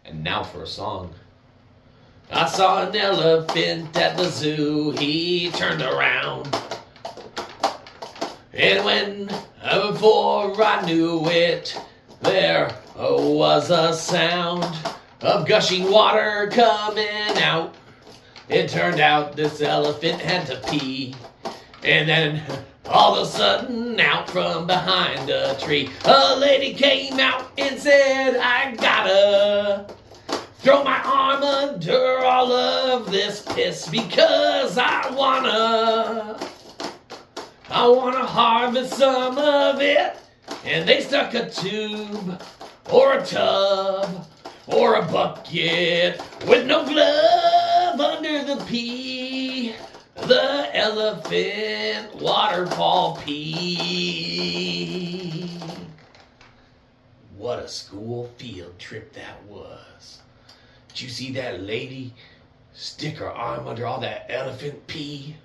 And now for a song. I saw an elephant at the zoo. He turned around. And when, before I knew it, there was a sound of gushing water coming out. It turned out this elephant had to pee. And then all of a sudden, out from behind a tree, a lady came out and said, I gotta throw my arm under all of this piss because I wanna harvest some of it. And they stuck a tube or a tub or a bucket with no glove under the pee. The elephant waterfall pee. What a school field trip that was. Did you see that lady stick her arm under all that elephant pee?